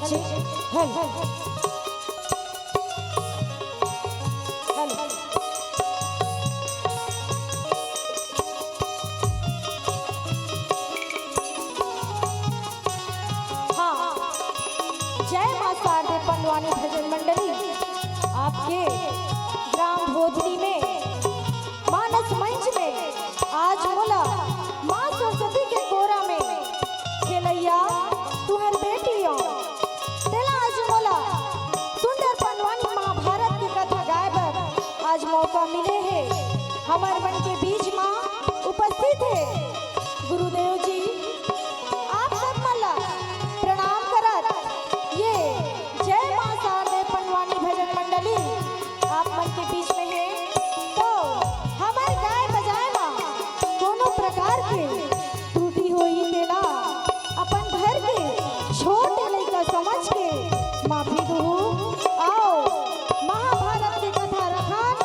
नीचे hello hello हाँ जय मां शारदे पंडवानी भजन मंडली आपके ग्राम भोजनी में मानस मंच में आज मोला मां सरस्वती के कोरा में खेलैया तुहर बेटियों तेला आज मोला सुंदर पंडवानी महाभारत की कथा गाए बर आज मौका मिले है। हमार मन के बीच मां उपस्थित है गुरुदेव जी आप सब मला प्रणाम करत ये जय मां शारदे पंडवानी भजन मंडली आप मन के बीच में है। तो हमारे गाय बजाए मां दोनों प्रकार के त्रुटि होई तेला अपन घर के छोटे लड़का समझ के माफी दो। आओ महाभारत की कथा रखान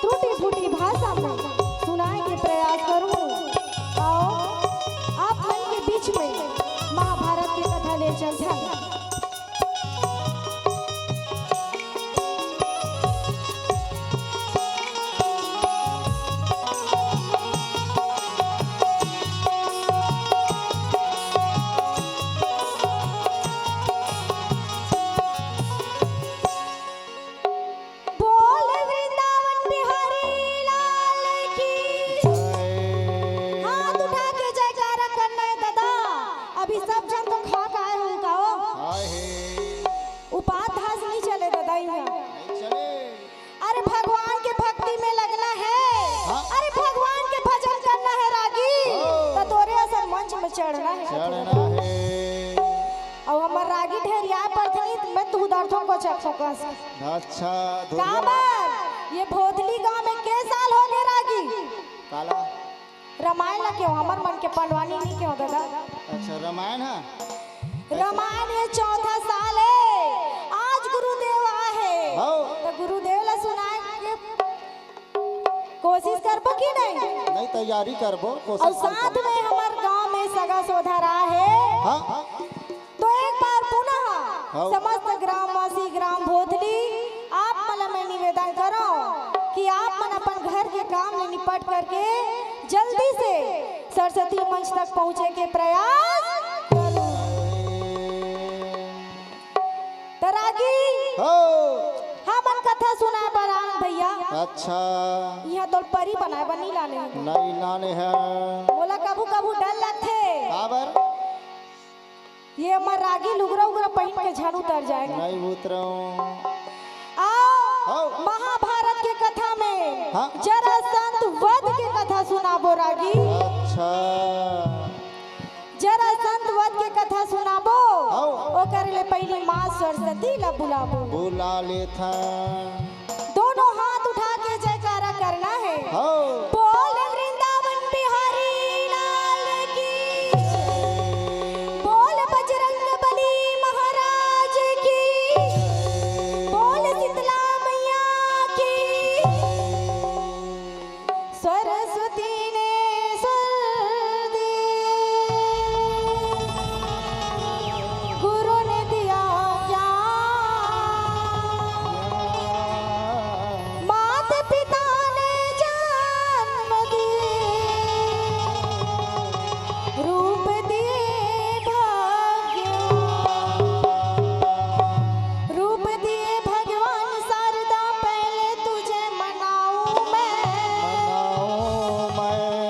त्रुटि फूटी भाषा में सुनाए के प्रयास करूं। आओ आप मन के बीच में महाभारत की कथा ले चल जा। बोल वृंदावन बिहारी लाल की हाथ उठा के जयकारा करना है दादा। अभी सब जन तो खा के आए हूं का उपाध्यास नहीं चले दादा यहाँ। अरे भगवान के भक्ति में लगना है। अरे भगवान के भजन करना है रागी तो तोरे असर मंच में चढ़ना है। और हमार रागी ढेरिया पड़थनी मैं तू दर्दों को चक फोकस। अच्छा काबर ये भोदली गांव में के साल हो गए रागी काला रामायण ला क्यों हमार मन के पंडवानी नहीं क्यों दादा। अच्छा रामायण है रामायण ये चौथा साल है। आज गुरुदेव आए हो तो गुरुदेव ला सुनाए के कोशिश करबो कि नहीं तैयारी करबो और कोशिश साथ में हमार गांव में सगा सोधरा है। हाँ तो एक बार पुनः हाँ। समस्त ग्रामवासी ग्राम भोदली आप मला मैं निवेदन करो कि आप मन अपन घर के काम में निपट करके जल्दी से सरस्वती मंच तक पहुंचे के प्रयास करो। तरागी हो हमन कथा सुनाए बरान भैया। अच्छा यहाँ तो परी बनाए बनी लाने नहीं लाने हैं बोला कबू कबू डर लगते काबर ये हमार रागी लुगरा उगरा पहन के झाड़ू उतर जाएगा। नहीं उतरूं आओ महाभारत के कथा में हाँ। जरासंध वध के कथा सुनाबो रागी। अच्छा जरासंध वध के कथा सुनाबो आओ। ओकर ले पहली मां सरस्वती ला बुलाबो। बुला लेथा दोनों हाथ उठा के जयकारा करना है। हो बोल वृंदावन बिहारी लाल की बोल बजरंग बली महाराज की बोल शीतला मैया की। सरस्वती ने स्वर दिए गुरु ने दिया ज्ञान माता पिता ने जन्म दिए रूप दिए रूप दिए भगवान शारदा पहले तुझे मनाऊं मैं। मनाऊं मैं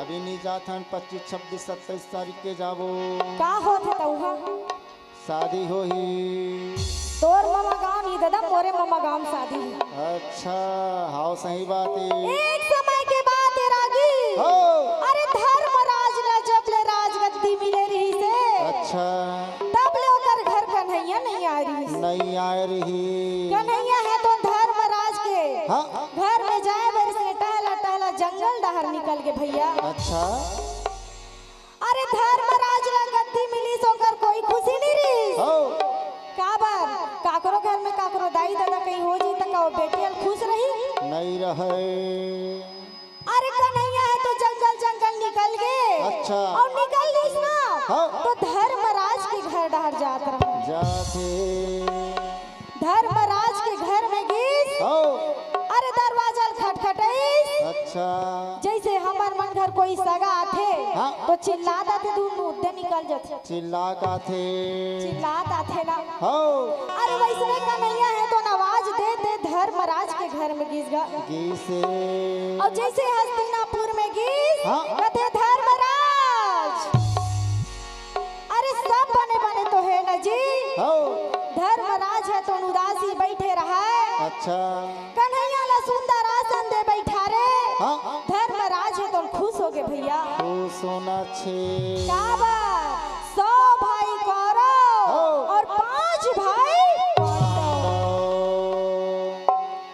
अभी नहीं जाथन 25 26 27 तारीख के जाबो का होत है तउहा शादी हो ही। तोर मामा गांव नहीं दादा मोरे मामा गांव शादी है। अच्छा हाँ सही बात है। एक समय के बाद है रागी हो अरे धर्मराज ला जब ले राजगद्दी मिले रही से अच्छा तब ले ओकर घर कन्हैया नहीं आ रही नहीं आ रही। कन्हैया है तो धर्मराज के हाँ घर में जाए बर से टहला टहला जंगल डहर निकल के भैया। अच्छा अरे धर्मराज ला गद्दी मिली सोकर कोई खुशी नहीं रही हो काबर काकरो घर में काकरो दाई दादा कहीं हो जी तक वो बेटियां खुश रही नहीं रहे। अरे कन्हैया है तो जंगल जंगल निकल गए अच्छा और निकल लीस ना हाँ। तो धर्मराज के घर डहर जात रहा जाते धर्मराज के घर में गीस हो अरे दरवाजा खटखटाइस अच्छा जैसे हमार मन घर कोई सगा आथे हाँ। तो चिल्लात आथे दूर मुद्दे निकल जाते चिल्ला का थे चिल्लात आथे ना हो अरे वैसे कन्हैया है तो आवाज दे दे धर्मराज के घर में घिस गा गीसे और जैसे हस्तिनापुर में घिस हाँ। कहते धर्मराज अरे सब बने बने तो है ना जी हो धर्मराज है तो उदासी बैठे रहा है अच्छा कन्हैया ला सुंदर आसन दे बैठा रे हाँ धर्मराज है तो खुश हो गए भैया तो सोना छे काबर 100 भाई कौरव हो। और 5 भाई पांडव।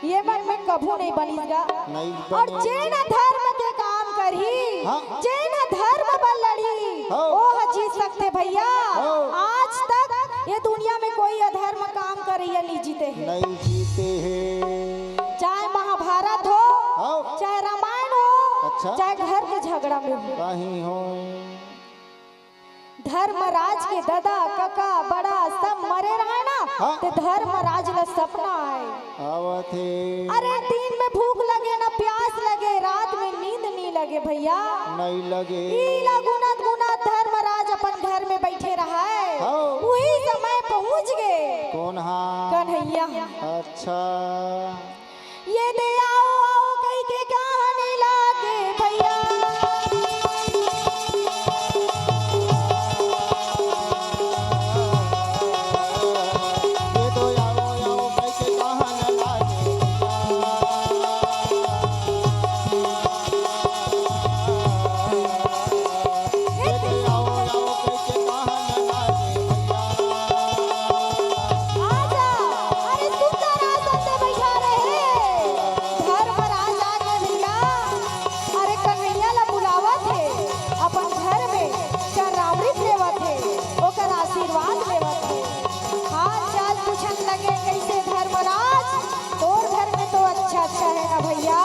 ये मन में कभू नहीं बनीगा नहीं और बने जे न धर्म के काम करही हाँ। जे न धर्म पर लड़ी हो। वो जीत सकते भैया। हो। आज तक ये दुनिया में कोई अधर्म काम करे या नहीं जीते हैं नहीं जीते हैं। चाहे महाभारत हो हो चाहे रामायण हो अच्छा। चाहे घर के झगड़ा में हो कहीं हो धर्मराज के दादा काका बड़ा सब मरे रहे ना हाँ। तो धर्मराज ला सपना आए आवत है अरे दिन में भूख लगे ना प्यास लगे रात में नींद नहीं लगे भैया नहीं लगे ईला गुनत गुनत धर्मराज अपन घर में बैठे रहा है हाँ। वही समय पहुंच गए कौन हाँ कन्हैया अच्छा ये दे आओ आओ कहीं के कहानी लागे भैया ये तो आओ आओ कैसे कहाँ न लागे ये तो आओ आओ कैसे कहाँ न लागे आजा अरे सुंदर आसन पे बैठा रहे धर्मराज आ गए भैया अरे कन्हैया ला बुलावा थे अपन घर में चरणामृत लेवा थे ओकर आशीर्वाद लेवा थे हाल चाल पूछन लगे कैसे धर्मराज तोर घर में तो अच्छा अच्छा है ना भैया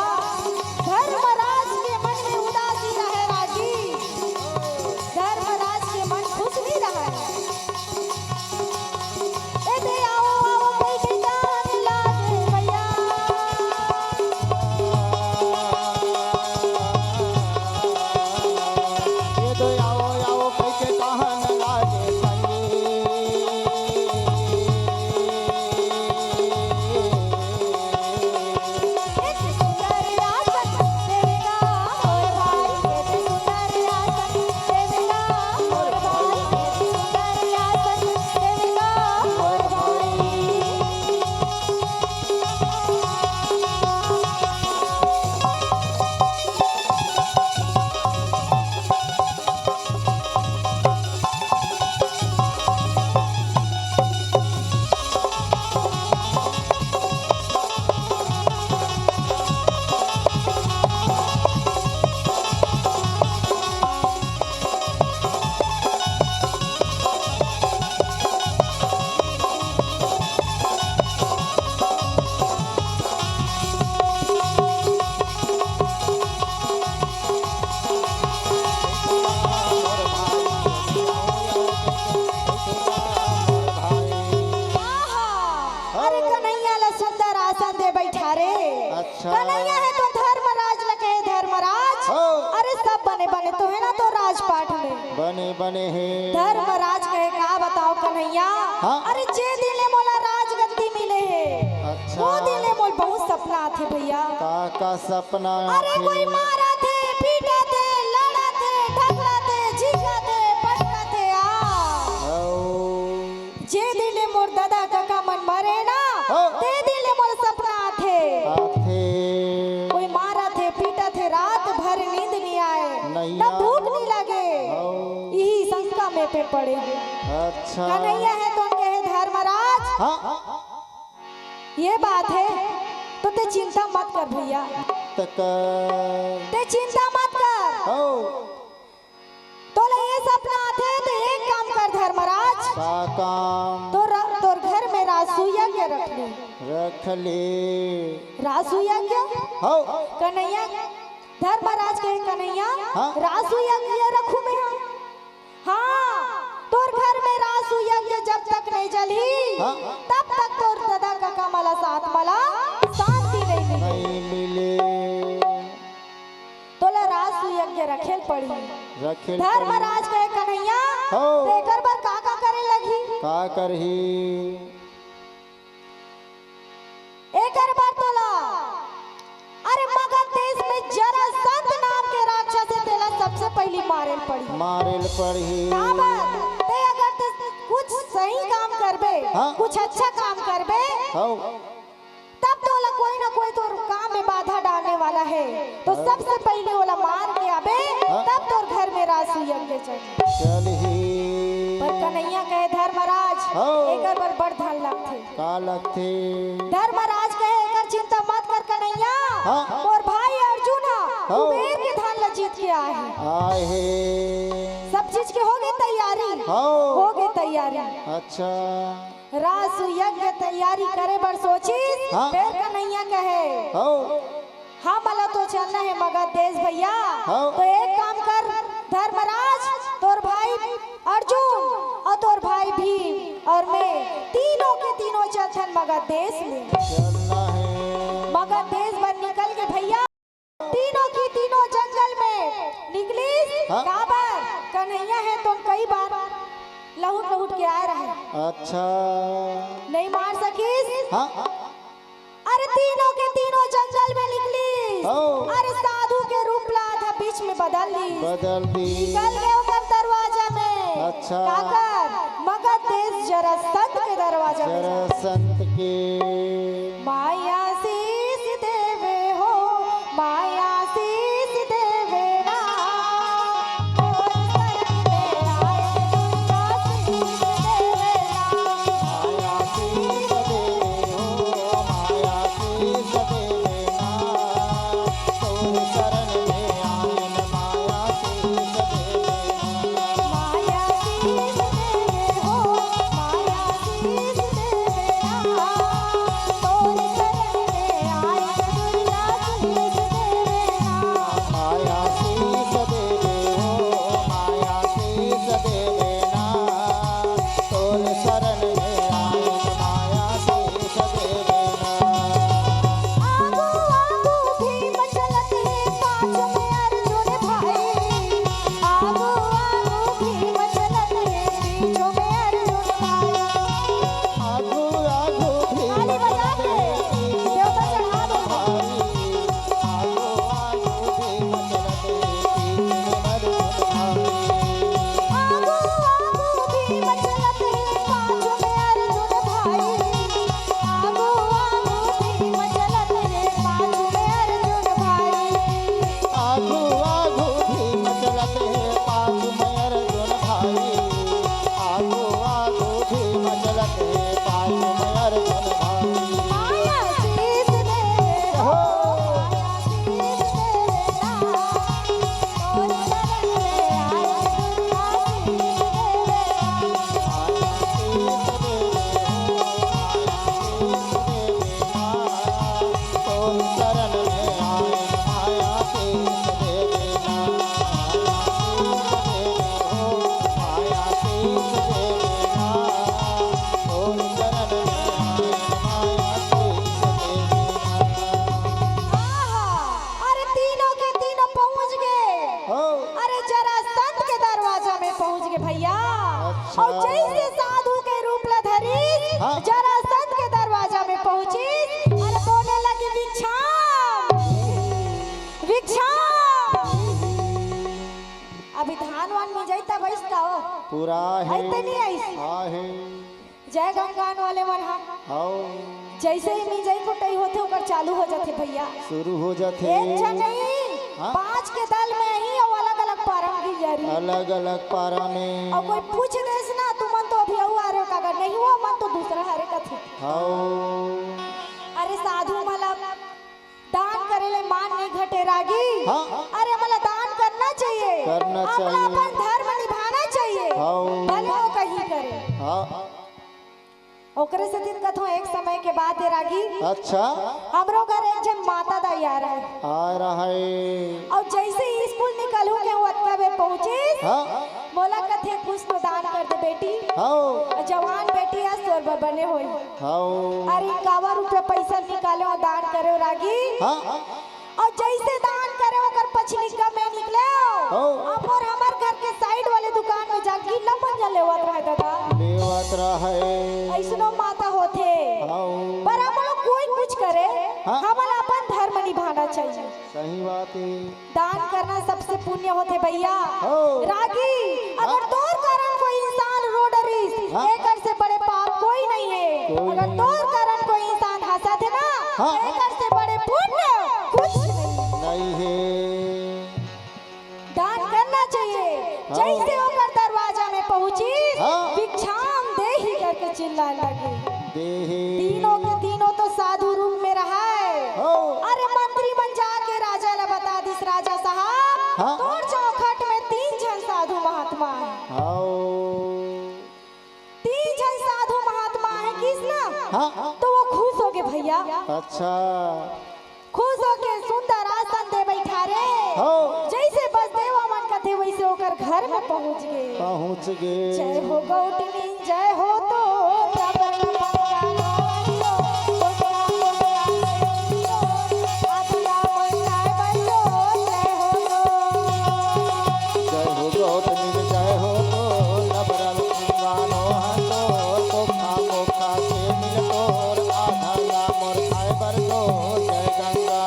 धर्मराज के मन में उदासी रहे राजी धर्मराज के मन खुश नहीं रहा है ए दे आओ आओ कैसे जाने लागे भैया ये तो आओ आओ कैसे कहाँ न लागे एक सुंदर आसन देवेगा मोर भाई एक सुंदर आसन देवेगा मोर भाई एक सुंदर आसन देवेगा मोर भाई आहा अरे कन्हैया ला सुंदर आसन दे बैठा रे अच्छा। कन्हैया है तो धर्मराज ला कहे धर्मराज हो। अरे सब बने बने तो है ना तो राजपाट में बने बने हैं धर्मराज कहे का बताओ कन्हैया हाँ। अरे जे दिले मोला राजगद्दी मिले है अच्छा। वो दिले मोल बहुत सपना थे भैया का सपना अरे कोई मारा थे पीटा थे लड़ा पड़े। अच्छा कन्हैया है तो उनके है धर्मराज। हाँ ये बात है तो ते चिंता मत कर भैया, तक ते चिंता मत कर। हो तो ये सपना थे तो एक काम कर धर्मराज, का काम तोर घर में रासु यज्ञ रख ले। रख ले रासु यज्ञ हो कन्हैया, धर्मराज के कन्हैया हाँ? रासु यज्ञ रखू मैं। हाँ तोर घर में रासु यज्ञ जब तक नहीं जली हाँ? तब तक तोर दादा का कमला साथ मला शांति नहीं मिली। नहीं मिले तोला रासु यज्ञ रखेल पड़ी। रखे धर्मराज के कन्हैया हो देकर बर का करे लगी। का करही एकर बार तोला अरे मगध देश में जरासंध नाम के राक्षस से तेला सबसे पहली मारेल पड़ी। मारेल पढ़ी काबर ते अगर ते कुछ सही काम करबे हाँ? कुछ अच्छा काम करबे हो तब तोला कोई ना कोई तोर काम में बाधा डालने वाला है। तो सबसे पहले ओला मार के आबे हाँ? तब तोर घर में रासु यज्ञ चली। चलही पर कन्हैया कहे धर्मराज हो। एकर बर बड़ धन लगथे। का लगथे धर्मराज कहे एकर चिंता मत कर कन्हैया, हाँ? और भाई अर्जुन हो। कुबेर के धन ल जीत के आए हैं। आए हे सब चीज के हो गई तैयारी, हो हो गई तैयारी। अच्छा रासु यज्ञ तैयारी करे बर सोची हाँ? फिर कन्हैया कहे हो हाँ मला तो चलना है मगध देश भैया। हाँ? तो एक काम कर धर्मराज, तोर भाई अर्जुन और तोर भाई भीम और मैं तीनों के तीनों चलथन मगध देश में। चलना है मगध देश पर निकल के भैया तीनों की तीनों जंगल में निकली। हाँ? काबर कन्हैया है तो कई बार लहुट लहुट के आए रहे, अच्छा नहीं मार सकीस। हाँ अरे तीनों के तीनों जंगल में निकली। हो अरे साधु के रूप ला था बीच में बदल ली, बदल दी निकल गए उधर दरवाजा में। अच्छा। काकर मगध देश जरासंध के दरवाजा में जा। जरासंध के माया शीस देवे हो, माया शीस देवे ना, और शरण में आए दुर्गा शीस देवे ना। माया शीस देवे हो माया शीस देवे ना तोर शरण में आयन माया शीस देवे ना माया शीस देवे हो, माया शीस देवे ना, तोर शरण में आए दुर्गा शीस देवे ना। माया शीस देवे हो माया शीस देवे ना तोर शरण में आयन माया शीस देवे ना आगू आगू भीम चलते पाछ में अर्जुन भाई, आगू आगू भीम चलते पीछों में अर्जुन भाई। आगू आगू भीम ताली बजा के देवता चढ़ा दो। आगू आगू भीम चलते पीछे अर्जुन भाई आगू आगू भीम चलते पाछ में अर्जुन भाई, आगू आगू भीम चलते पाछ में अर्जुन भाई। आगू आगू भीम चलते पाछ में अर्जुन भाई आगू आगू भीम चलते पाछ में अर्जुन भाई माया शीस देवे हो, माया शीस देवे ना, तोर शरण में आए दुर्गा शीस देवे ना। तोर शरण में आए माया शीस देवे ना माया शीस देवे ना तोर शरण में आए माया शीस देवे ना आहा, अरे तीनों के तीनों पहुंच गए। हो अरे जरासंध के दरवाजा में पहुंच गए भैया। अच्छा। और जैसे साधु के रूप ला धरी हाँ। जरासंध के दरवाजा में पहुंची। अरे बोलने लगी भिक्षाम भिक्षाम। अभी धान वान में जाता बैठता हो पूरा है आइते नहीं आई। आहे जय गंगान वाले मन हा आओ जैसे ही मिजाई कुटाई होते ओकर चालू हो जाते भैया। शुरू हो जाते एक जन नहीं हाँ? 5 के दल में ही अलग अलग पारंगी जरी अलग अलग पारा में और कोई पूछ देस ना तू मन तो अभी आ रहे हो का नहीं हुआ मन तो दूसरा हरे कथे हाउ अरे साधु मला दान करेले मान नहीं घटे रागी हाँ। अरे मला दान करना चाहिए करना अपना चाहिए। अपन धर्म निभाना चाहिए हाँ। भले वो कहीं करे हाँ ओकरे से दिन कथो एक समय के बाद है रागी अच्छा हमरो घर एक जन माता दा यार है आ रहा है और जैसे ही स्कूल निकलू के वो अतका बे पहुंचे हाँ बोला कथे कुछ तो दान कर दे बेटी हाउ जवान बेटी है सोरबा बने होई हाउ अरे 51 रुपया पैसा निकाले और दान करे रागी हाँ और जैसे दान करे ओकर पछलिका में निकले हो। अब और हमार घर के साइड वाले दुकान में जाके न मंजा लेवत रहे दादा लेवत रहा है ऐसनो माता होथे हाउ पर हम लोग कोई कुछ करे हाँ। हमारा अपन धर्म निभाना चाहिए सही बात है दान करना सबसे पुण्य होते भैया हो। रागी अगर तोर कारण कोई इंसान रो डरिस हाँ। एकर से बड़े पाप कोई नहीं है कोई अगर नहीं। तोर कारण कोई इंसान हंसा थे ना हाँ। एकर से बड़े पुण्य कुछ नहीं नहीं है दान करना चाहिए जैसे होकर दरवाजा में पहुंची हाँ। भिक्षाम दे ही करके चिल्लाने लगे देहे तीनों के तीनों तो साधु रूप में रहा है हो अरे मंत्री मन जाके राजा ने बता दिस राजा साहब हाँ। तोर चौखट में 3 जन साधु महात्मा है हाउ 3 जन साधु महात्मा है किस ना हाँ तो वो खुश हो गए भैया अच्छा खुश हो के सुंदर आसन दे बैठा रे हो जैसे बस देवा मन कथे वैसे होकर घर में पहुंच गए पहुँच गए जय हो गौतमी जय हो तो रबर मंगालो आदिया मंगाए बंदो जय हो जय हो गौतमी जय हो तो नबरल गानो हतो कोखा कोखा के मिलतोर आधा ला मोर खाए बर तो जय गंगा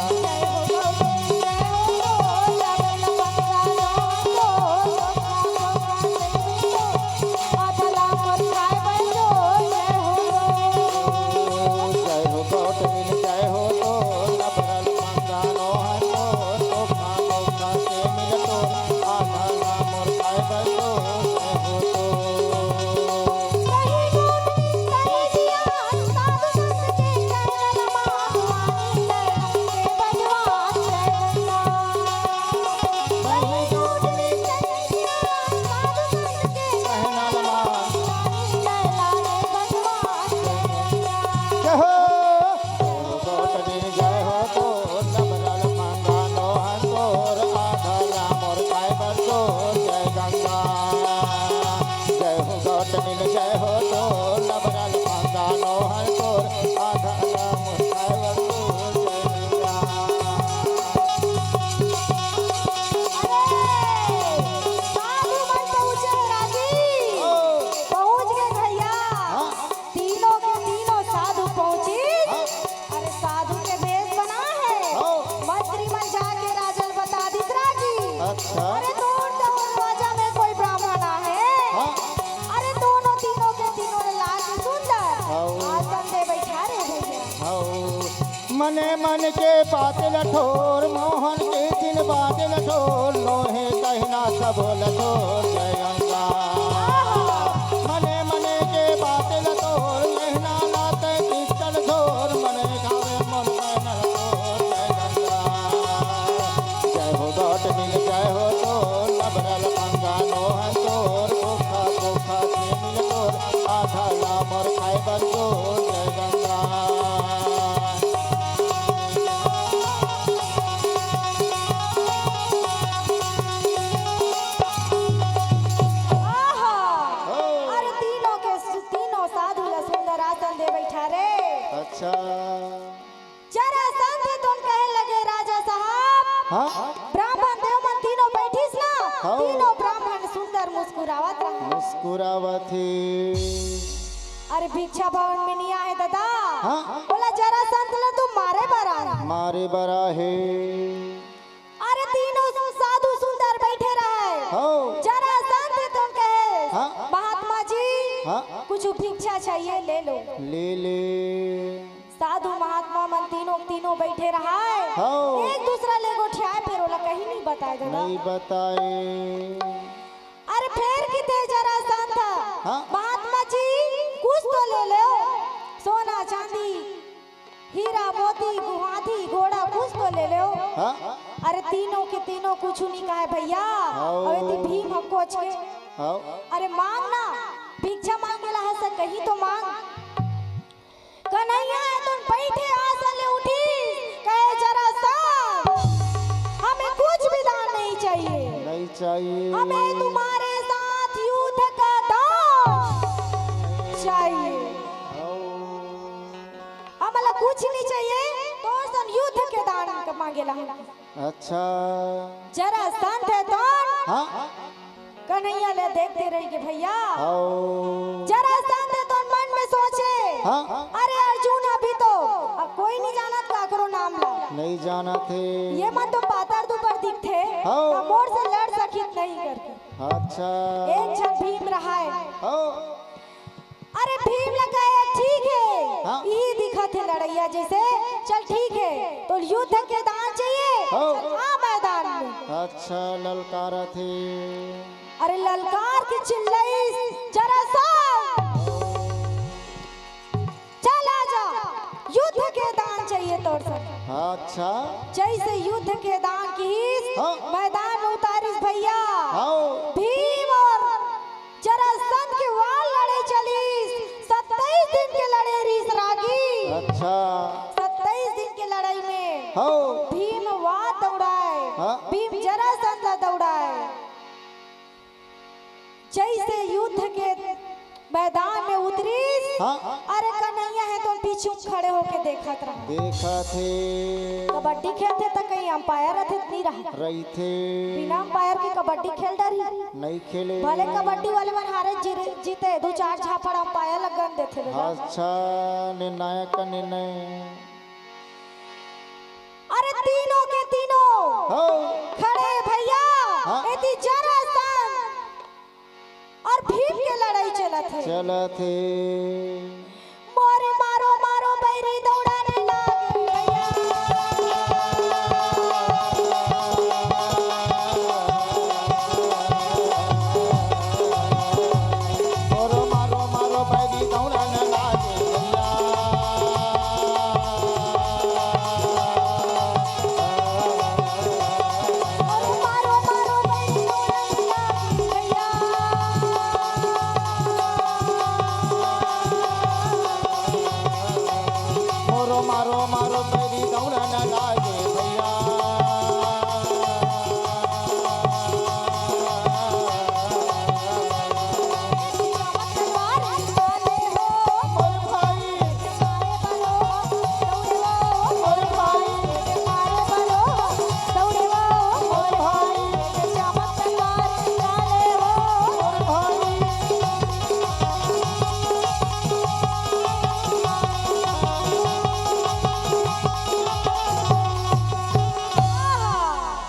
जय हो गौतमी जय हो तो रबर मंगालो आदिया मंगाए बंदो जय हो जय हो गौतमी जय हो तो नबरल गानो हतो कोखा कोखा के मिलतोर आधा ला मोर खाए बर तो जय हो तो कहीं गौतमी कहीं जिया साधु संत के चरण माधवानी के बलवान जय कहीं गौतमी कहीं जिया साधु संत के कहना लमान लाले बलवान जय हो गौतमी जय हो तो नबरल मंगानो हंसोर आधा ला मोर खाए बर तो जय गंगा जय हो गौतमी जय हो तो नबरल मंगानो हंसोर आधा ला मोर खाए बर तो जय गंगा अरे साधु मन पहुंचे राजी ओ पहुंच गए भैया हाँ। तीनों के तीनों साधु पहुंची हाँ। अरे साधु के वेश बना है हाँ। मंत्री मन जाके राजन बता दी राजी अच्छा अरे दूर दूर राजा में कोई ब्राह्मण है हाँ अरे दोनों तीनों के तीनों ने लाल सुंदर हाँ। आसन दे बैठा रे भैया हौ मने मन के बादल ठोर मोहन के दिन बादल ठोर लोहे कहना सब लठोर जय गंगा मने मने के बादल ठोर लहना लाते पिस्तल ठोर मने खावे मन कहना ठोर जय गंगा जय हो गौतमी जय हो तो नबरल मंगानो हंसोर कोखा कोखा के मिल तोर आधा ला मोर खाए बर तो जय गंगा आहा हो। अरे तीनों साधु ला सुंदर आसन दे बैठा रे अच्छा जरा संत तुम कहे लगे राजा साहब हाँ ब्राह्मण देवमन तीनों बैठीस ना हाँ। तीनों ब्राह्मण सुंदर मुस्कुरावत रहा मुस्कुरावती अरे भिक्षा भवन में नहीं आए दादा हाँ। बोला जरा संत ला तुम मारे बरा मारे बरा है अरे तीनों साधु सुंदर बैठे रहे हो जरा संत तुम कहे हाँ। महात्मा जी हाँ कुछ भिक्षा चाहिए ले लो ले ले साधु महात्मा मन तीनों तीनों बैठे रहा है हाँ। एक दूसरा ले गोठिया फिर वो कहीं नहीं बताए दादा। नहीं बताए। अरे फिर कितने जरा शांत था। हाँ? महात्मा जी कुछ तो ले लो, सोना चांदी हीरा मोती हाथी घोड़ा कुछ तो ले लो। हाँ? अरे तीनों के तीनों कुछ नहीं कहा है भैया। आओ। अरे ती भीम हमको के आओ। अरे मांगना भिक्षा मांगेला है सर कहीं तो मांग। कन्हैया है तुम बैठे आसन उठी कहे जरा सा हमें कुछ भी दान नहीं चाहिए। नहीं चाहिए। हमें तुम्हारे साथ युद्ध का दान चाहिए। आओ। हमें कुछ नहीं चाहिए तो सन युद्ध के दान का मांगेला है। अच्छा। जरा संत है दान। हाँ? कन्हैया ले देखते रहेंगे भैया। आओ। जरा संत है तो मन में सोचे हाँ? अरे अर्जुन अभी तो अब कोई नहीं जाना क्या करो नाम ला। नहीं जाना थे। ये मन तो पातार दुपर दिखते हाँ। मोर से लड़ सकित नहीं करके। अच्छा। एक क्षण भीम रहा है। आओ। अरे भीम लगाया ठीक है। हाँ। ये दिखा थे लड़ैया जैसे चल ठीक है तो युद्ध के दान चाहिए। हाँ। चल आ मैदान में। अच्छा ललकारा थे। अरे ललकार की चिल्लाई जरा सा चल आजा युद्ध के दान चाहिए तोर सब। अच्छा। जैसे युद्ध के दान की हाँ। मैदान में उतारिस भैया। आओ। भीम और जरासंध के वाल लड़े चलीस 27 दिन के लड़े रीस रागी। अच्छा। 27 दिन के लड़ाई में आओ। भीम वाद दौड़ाए। हाँ। भीम जरासंध ला दौड़ाए। जैसे युद्ध के मैदान में उतरीस। हाँ? अरे कन्हैया है तो पीछे खड़े होके देखत रहा। देखा थे। कबड्डी खेलते तो कहीं अंपायर रहते नहीं रहा। रही थे। बिना अंपायर के कबड्डी खेल डरी। नहीं खेले। भले कबड्डी वाले मन हारे जीते 2-4 झापड़ अंपायर लगन देते दादा। अच्छा निर्णायक का निर्णय। अरे तीनों के तीनों हो। खड़े भैया। हाँ? इतनी जरासंध और भीम के लड़ाई चला थे। चला थे। मोरे मारो मारो बैरी दौड़ाने लागे भैया। मारो मारो मारो बैरी दौड़ाने लागे भैया। मोरे मारो मारो बैरी दौड़ाने लागे भैया। मारो मारो बैरी दौड़ाने लागे भैया। तलवार निकाले हो और भाई। मारे बलो दौड़े वो मोर भाई। मारे बलो दौड़े वो मोर भाई। चामक तलवार निकाले हो और भाई।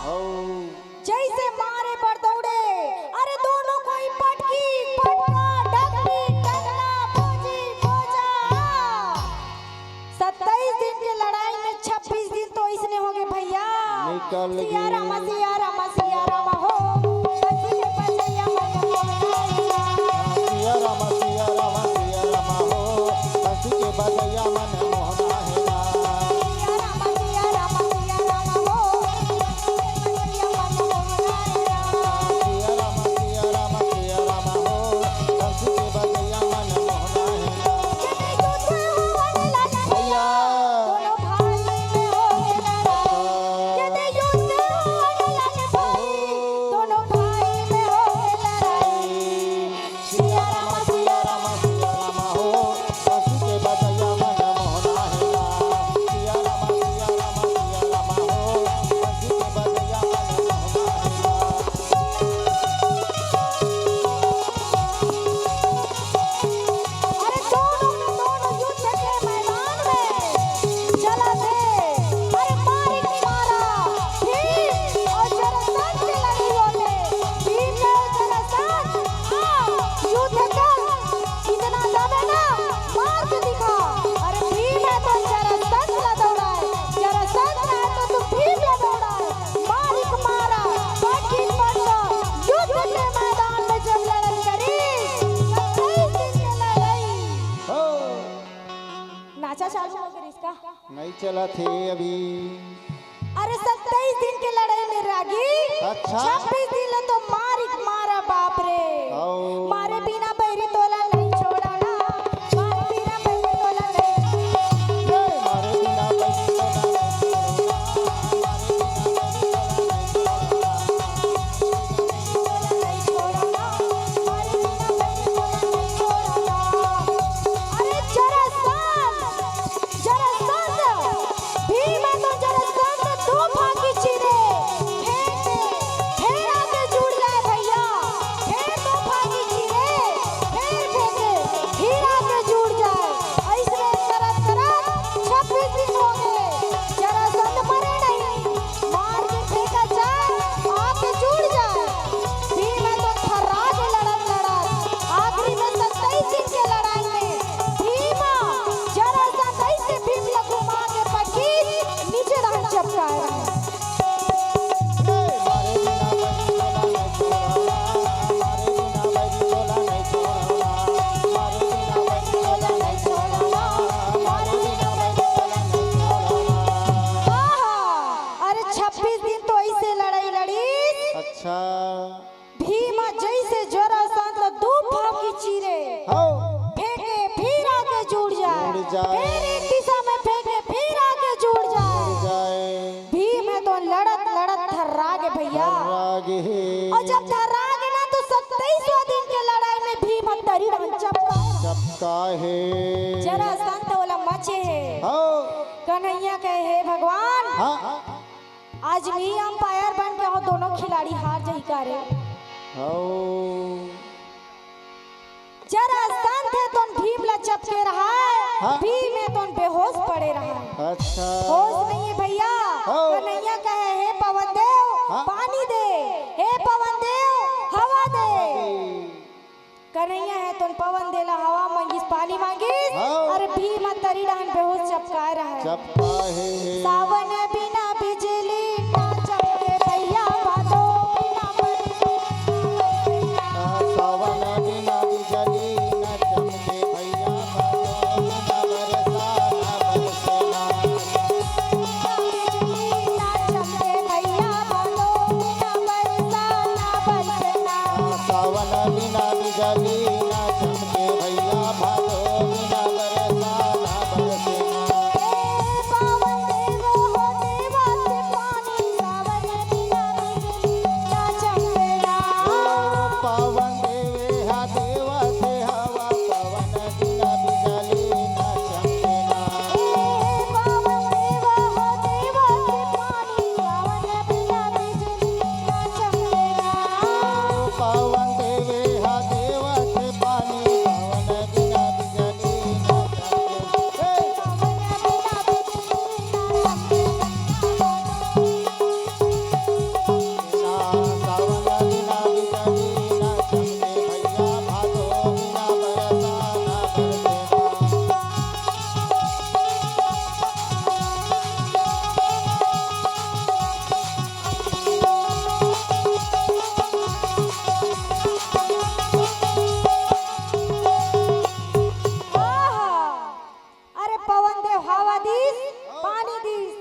हो। जैसे मारे पर दौड़े। अरे दोनों कोई पटकी पटका डगली डगला बोजी बोजा। 27 दिन की लड़ाई में 26 दिन तो इसने हो गए भैया। निकल गए। सिया रामा हो बची के बचैया मन मोहनाइया। सिया रामा हो हंसी के बजैया मन मोहना है ना। सिया रामा हो बची के बचैया मन मोहनाइया। सिया रामा हो हंसी के बजैया मन मोहना है ना। ये युद्ध होने लगा भैया। दोनों भाई में हो लड़ाई। ये युद्ध होने लगे भाई दोनों भाई में हो लड़ाई। सिया रामा हो हंसी के बजैया मन मोहना है नाचा चालू हो गया इसका। नहीं चला थे अभी। अरे 27 दिन के लड़ाई में रागी। अच्छा। 26 दिन तो मारा बाप रे। आओ। मारे बिना बैरी तोला नहीं छोड़ाना। मारे बिना बैरी तोला नहीं। मारे बिना बैरी छोड़ाना। मारे बिना बैरी तोला नहीं छोड़ाना। अरे जरा भीम है तो जरा दो फाकी चिरे। फेर आके जुड़ जाए भैया। फेर दो फाकी चिरे। फिर आके जुड़ जाए। ऐसे करत 26 दिन हो गए। जरा संत मरे नहीं। मार के फेंका जाए आके जुड़ जाए। भीम है तो थर्रा के लड़त आखिरी में 27 दिन के लड़ाई में भीमा जरा सा ऐसे भीम लगू मार के पकी नीचे रहन चपकाए रहे। अरे 26 दिन तो ऐसे लड़ाई लड़ी। अच्छा। भीमा जैसे जरा सा दो फाकी चीरे। हो। फेंके फिर आके जुड़ जाए। जुड़ जाए। फिर एक दिशा में फेंके फिर आके जुड़ जाए। भीम है तो लड़त थर्रा के भैया। रागे। और जब थर्रा के ना तो 27वां दिन के लड़ाई में भीम तरी रहन चपका है। जरा संत वाला मचे है। हो। कन्हैया कहे हे भगवान। हाँ। आज भी अंपायर बन के हो दोनों खिलाड़ी हार जाई करे। हो। जरा संत है तो भीम ला चपके रहा है। हाँ? भीम है तो बेहोश पड़े रहा है। अच्छा। होश नहीं है भैया। हो। कन्हैया कहे हे पवन देव हाँ? पानी दे। हे पवन देव हवा दे। कन्हैया है तो पवन देला हवा मांगिस पानी मांगिस। हो। अरे भीम तरी रहन बेहोश चपकाए रहा है। चपका है। सावन बिना बिजली ना चमके भैया बादो बिना सावन बिना बिजली न चमके भैया बादो बिना बरसा न बरसेना। ना चमके भैया बादो बिना बरसा ना बरसना। सावन बिना बिजली न चमके भैया बादो बिना बरसा न बरसेना। पावन देव हो देवा से पानी। सावन बिना बिजली ना चमकेना। पावन देवे हा देवा से हवा पवन बिना बिजली न चमकेना। पावन देव हो देवा से पानी। सावन बिना बिजली ना चमकेना। पावन देवे हा देवा से पानी पवन बिना बिजली न चमके। सावन बिना बिजली न चमके भैया भादो बिना बरसा न बरसेना। अरे पवन देव हवा दीस पानी दीस।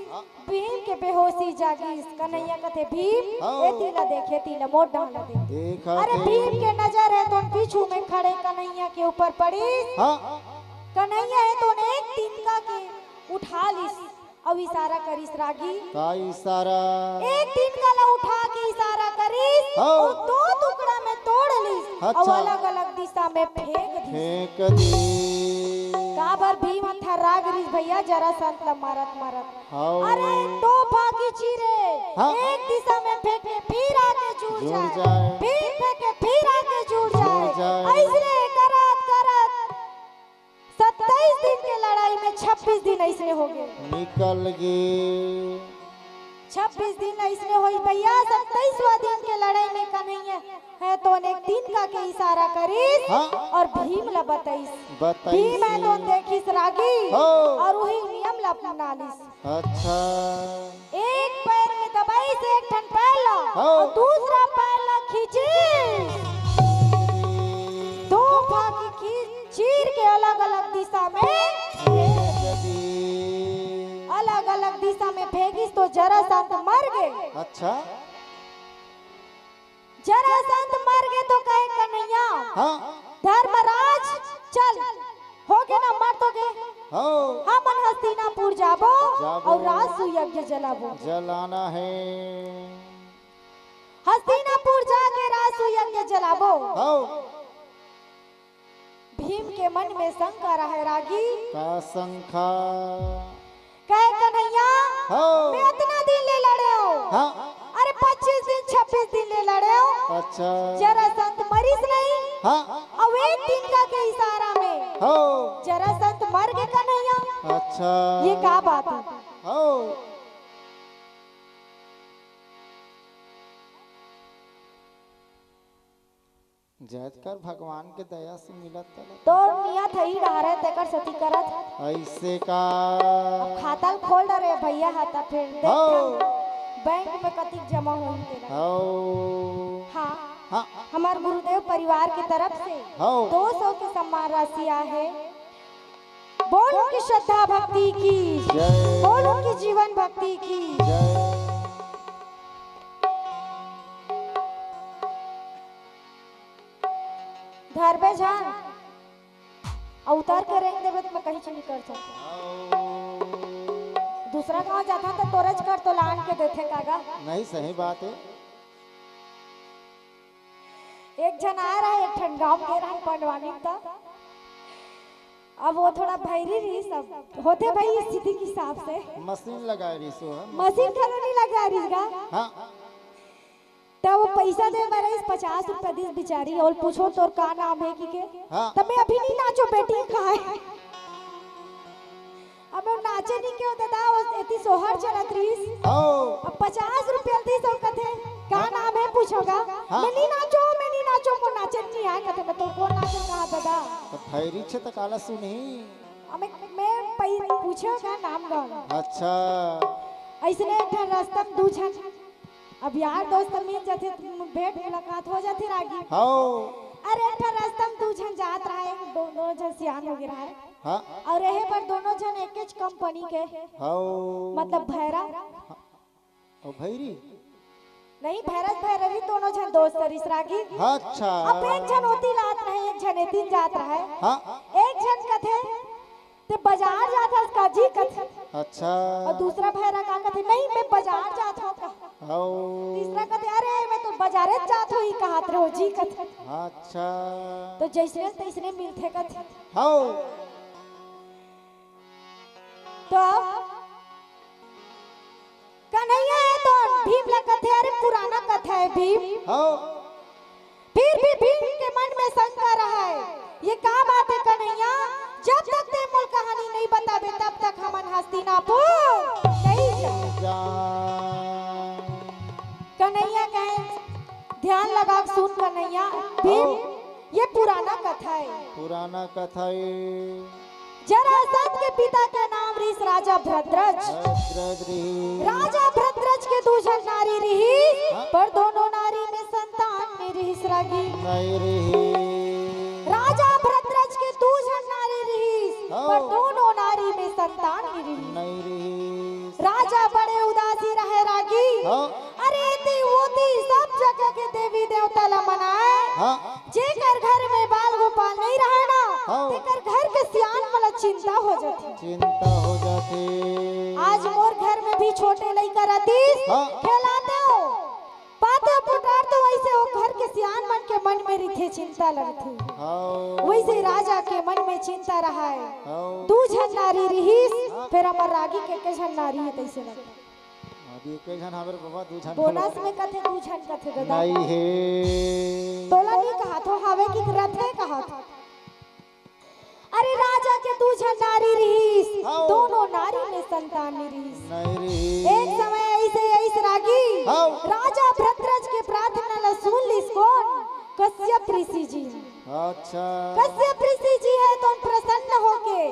भीम के बेहोशी जागीस। कन्हैया कथे भीम ए तीला देखे तीला मोट डाला दे। देखा अरे थे। भीम के नजर है तो पीछू में खड़े कन्हैया के ऊपर पड़ी। हाँ। कन्हैया है तो एक तिनका के उठा लिस और इशारा करिस रागी। का इशारा। एक तिनका ला उठा के इशारा करिस हाँ। और दो टुकड़ा में तोड़ लिस और अच्छा। अलग अलग दिशा में फेंक दी। फेंक दी। काबर भीम थर्रा गिरिस भैया जरा संत ला मारत। आओ। अरे दो फाकी चीरे। हाँ? एक दिशा में फेंके फिर आके जुड़ जुड़ जाए। जाए। फिर फेंके फिर आके जुड़ जाए। जाए। ऐसे करत 27 दिन के लड़ाई में 26 दिन ऐसे हो गए। निकल गए। 26 दिन ऐसे होई भैया। 27वां दिन के लड़ाई में कन्हैया है तो एक दिन का के इशारा करिस। हाँ? और भीम ला बताइस। बताइस। भीम है तो देखिस रागी। हो। और वही नियम ला अपना लिस। अच्छा। एक पैर में दबाई से एक ठन पैर ला हो। और दूसरा पैर ला खींची। दो फाकी चीर के अलग अलग दिशा में फेंक दी। बगीचा में फेंकिस तो जरासंध मर गए। अच्छा जरासंध मर गए तो कहे कन्हैया हाँ धर्मराज चल हो गए ना मर तो गए हो हम हस्तिनापुर जाबो जाबो। और राजसु यज्ञ जलाबो। जलाना है हस्तिनापुर जाके राजसु यज्ञ जलाबो। हो भीम के मन में शंका रहे रागी का शंखा कहे कन्हैया हो मैं इतना दिन ले लड़े हो हाँ अरे 25 दिन 26 दिन ले लड़े हो अच्छा जरासंध मरीज नहीं हाँ अब एक दिन का के इशारा में हो जरासंध मर गए कन्हैया। अच्छा ये क्या बात है? हो जयकर भगवान के दया से मिलत तो नियत है ही रहा रहे तेकर सती करत ऐसे का खाता खोल डरे भैया हाथा फिर देख हो बैंक में कतिक जमा हो तेरा। हो हाँ हाँ हमार गुरुदेव परिवार की तरफ से हो 200 की सम्मान राशि है। बोल उनकी श्रद्धा भक्ति की जय बोल उनकी जीवन भक्ति की। जय धर पे जान अवतार के रेंग देवे तो मैं कहीं से नहीं कर सकता। दूसरा कहाँ जाता तो तोरज कर तो लान के देते कागा। नहीं सही बात है एक जन आ रहा है एक ठन गाँव के रहा पंडवानी का। अब वो थोड़ा भैरी रही सब होते भाई स्थिति के हिसाब से मशीन लगाए रही सो है मशीन खलो नहीं लगा रही का हाँ तब वो पैसा दे मेरा इस 50 रुपया दी बिचारी और पूछो तोर का नाम है कि के हाँ तब मैं अभी नहीं नाचो बेटी कहाँ है। अब मैं नाचे नहीं क्यों दादा वो इतनी सोहर चलत रही हो अब 50 रुपया दी सब कथे का नाम है पूछोगा हाँ। मैं नहीं नाचो मो नाचे नहीं आ कथे मैं तो कौन नाचे कहा दादा तो भैरी छे तो काला सुनी अब मैं पूछोगा नाम गाना अच्छा ऐसने एक ठन रास्ता में दू जन अब यार दोस्त मिल जाते भेंट मुलाकात हो जाती रागी। हो अरे एक ठन रास्ता में दू जन जात रहा है दोनों जन सियान हो गया है हाँ और रहे पर दोनों जन एक ही कंपनी के हो मतलब भैरा ओ भैरी नहीं भैरस भैरवी दोनों जन दोस्त करिस रागी। अच्छा अब एक जन होती रात रहे एक जन तीन जात रहे हाँ एक जन कथे ते बाजार जाता उसका जी कथे अच्छा और दूसरा भैरा का कथे नहीं मैं बाजार जात हूँ का हो तीसरा कथे अरे मैं तो बाजारे जात हूँ ही कहत रहो जी कथे अच्छा तो जैसने तैसने मिलते कथे हो तो कन्हैया है तो भीम ला कथे अरे पुराना कथा है भीम हो फिर भी भीम के मन में शंका रहा है ये क्या बात है कन्हैया जब तक ते मूल कहानी नहीं बताबे तब तक हमन हस्तिनापुर नहीं जा। कन्हैया कहे ध्यान लगा के सुन कन्हैया भीम ये पुराना कथा है पुराना कथा जरासंध के पिता का नाम ऋष राजा भद्रज। राजा भद्रज के दो जन नारी रही पर दोनों नारी में संतान में रही रागी नहीं रही राजा भद्रज के दो जन नारी रही पर दोनों नारी में संतान में रही नहीं रही राजा बड़े उदासी रहे रागी अरे ती होती सब जगह के देवी देवता ला मनाए जेकर घर में बाल गोपाल नहीं रहे ना तेकर घर के सियान वाला चिंता हो जाती आज मोर घर में भी छोटे लइका रतीस खेलाते हो पाते पुटार तो वैसे वो घर के सियान मन के मन में रिथे चिंता लगती वैसे राजा के मन में चिंता रहा है दू जन नारी रहीस फिर हमर रागी के जन नारी है तैसे लगता अभी के जन हमर बाबा दू जन बोनस में कथे दू जन कथे दादा नहीं है तोला नहीं कहा तो हवे की रथे कहा था अरे राजा के दू जन नारी रहीस दोनों नारी में संतान रहीस नहीं रही एक समय ऐसे रागी राजा भद्रज के प्रार्थना ला सुन लिस कौन कश्यप ऋषि जी अच्छा कश्यप ऋषि जी है तो प्रसन्न होके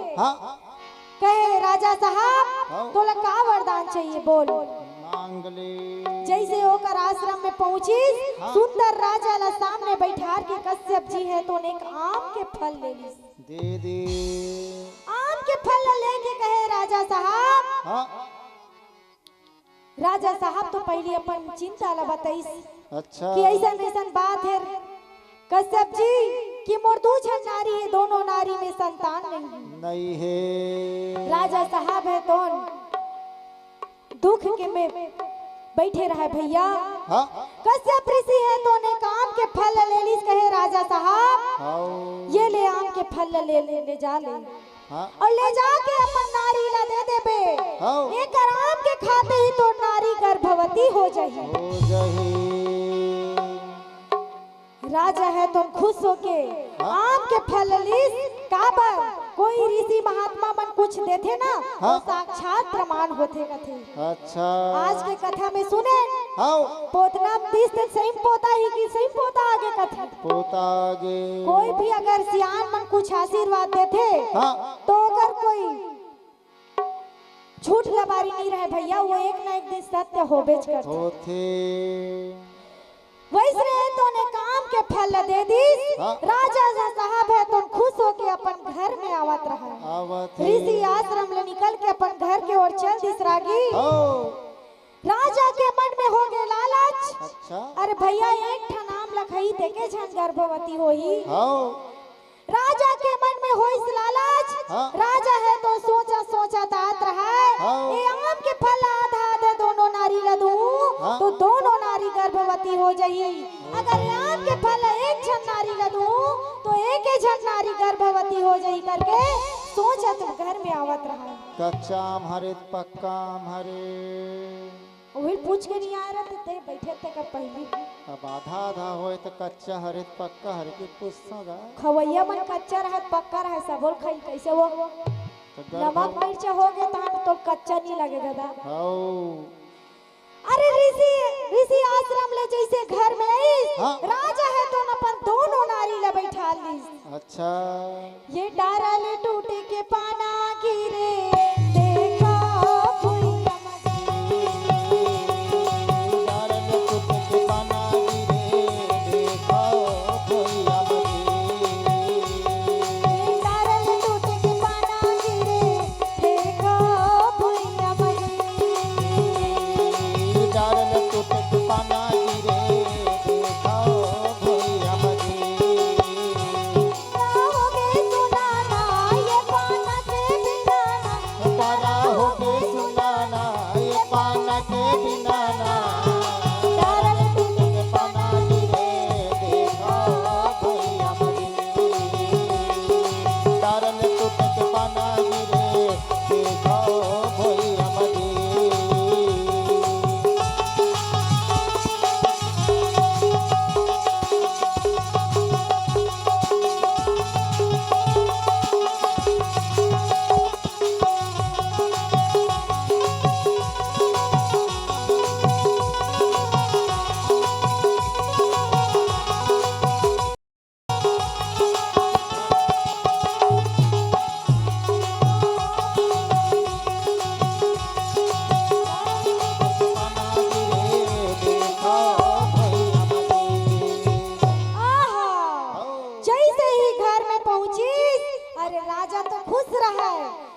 कहे राजा साहब तोला का वरदान चाहिए बोल मांग ले जैसे होकर आश्रम में पहुंची सुंदर राजा ला सामने बैठार के कश्यप जी है तो एक आम के फल ले ली दे आम के फल लेके कहे राजा साहब राजा साहब तो पहले अपन चिंता ला बताइस अच्छा कि ऐसा ऐसन बात है कश्यप जी कि मोर दू झन नारी है, दोनों नारी में संतान नहीं है। राजा साहब है तो दुख के में बैठे रहे भैया। हाँ कश्यप ऋषि है तो ने काम के फल ले लीस, कहे राजा साहब हाँ ये ले आम के फल ले जा ले हाँ और ले जाके अपन नारी ला दे देबे। हाँ एक आम के खाते ही तो नारी गर्भवती हो जाही। हो जाही। राजा है तो खुश होके आम के फल लीस, काबर कोई ऋषि महात्मा मन कुछ देथे ना हाँ। तो साक्षात प्रमाण होते कथे। अच्छा आज के कथा में सुने हाँ पोतना तीस दिन सही पोता ही कि सही पोता आगे कथे। पोता आगे कोई भी अगर सियान मन कुछ आशीर्वाद देथे हाँ तो अगर कोई झूठ लबारी नहीं रहे भैया, वो एक ना एक दिन सत्य होबेच करथे। होथे वैसे तो ने काम के फल दे दीस। हाँ। राजा साहब है तो खुश होके अपन घर में आवत रहा। आवत ऋषि आश्रम ले निकल के अपन घर के ओर चल दिस रागी। राजा के मन में हो गए लालच, अच्छा अरे भैया एक ठा नाम लखई देके झन गर्भवती होई। हाँ राजा के मन में होइस लालच। हाँ। राजा है तो सोचा सोचा तात रहा हाँ। ये आम के फल आधा आधा दोनों नारी ला दूं हाँ। तो दोनों नारी गर्भवती हो जाई। अगर आम के फल एक झन नारी ला दूं तो एक ही झन नारी गर्भवती हो जाई करके सोचा तो घर में आवत रहा। कच्चा आम हरे पक्का आम हरे वही पूछ के नहीं आ रहा थे बैठे थे का पहली। अब आधा आधा होए तो कच्चा हरे पक्का हरे के पूछता जा खवैया मन कच्चा रहे पक्का रहे सबोल खाई कैसे वो तो नमक मिर्च हो गए तो कच्चा नहीं लगे दादा। हाँ अरे ऋषि आश्रम ले जैसे घर में आई। हाँ। राजा है तो अपन दोनों नारी ले बैठा ली। अच्छा ये डारा टूटे के पाना गिरे देखा कोई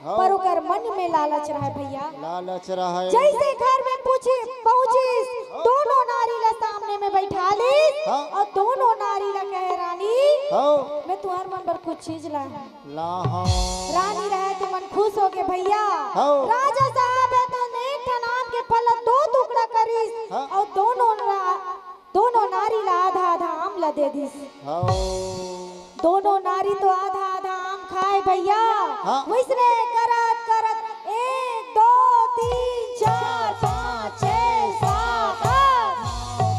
पर ओकर मन में लालच रहा भैया। लालच रहा है जैसे घर में पहुंची दोनों नारी ला सामने में बैठा ली हाँ। और दोनों नारी ला कहे रानी हाँ मैं तुम्हारे मन पर कुछ चीज ला है। लाहो रानी रहे तो मन खुश हो के भैया। हाँ। राजा साहब है तो नेक नाम के फल दो टुकड़ा करीस हाँ। और दोनों नारी ला आधा आधा आम ला दे दीस। हाँ दोनों नारी तो आधा आधा आम खाए भैया। हाँ। वैसने करत करत 1 2 3 4 5 6 7 8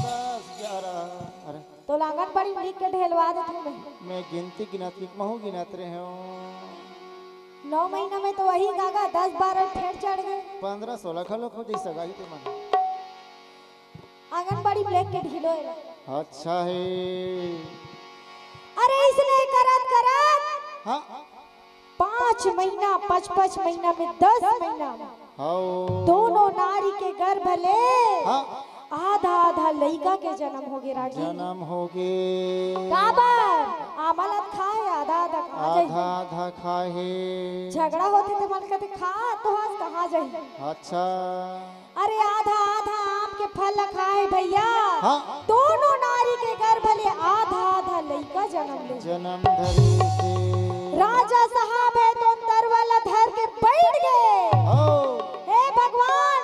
10 11 अरे तो लांगन बड़ी लिख के ढेलवा दे तुम्हें। मैं गिनती गिनत महू गिनत रहे हो 9 महीना में तो वही गागा 10 12 फेर चढ़ गए। 15 16 खलो खो जैसा गाई ते मन आंगनबाड़ी ब्लैक के ढीलो है। अच्छा है अरे इसने करत करत हाँ 5 महीना 5 महीना में 10 महीना हाँ दोनों नारी के गर्भ ले हाँ आधा आधा लड़का के जन्म हो गए राजी। जन्म हो गए काबर आमलत खाए आधा आधा खा जाए। आधा आधा खाए झगड़ा होते थे मन कहते खा तो हाथ कहाँ आ जाए। अच्छा अरे आधा आधा आम के फल खाए भैया, हाँ दोनों नारी के गर्भ ले आधा आधा लड़का जन्म ले। जन्म धरी से राजा साहब है तो अंदर वाला धर के बैठ गए। हो हे भगवान,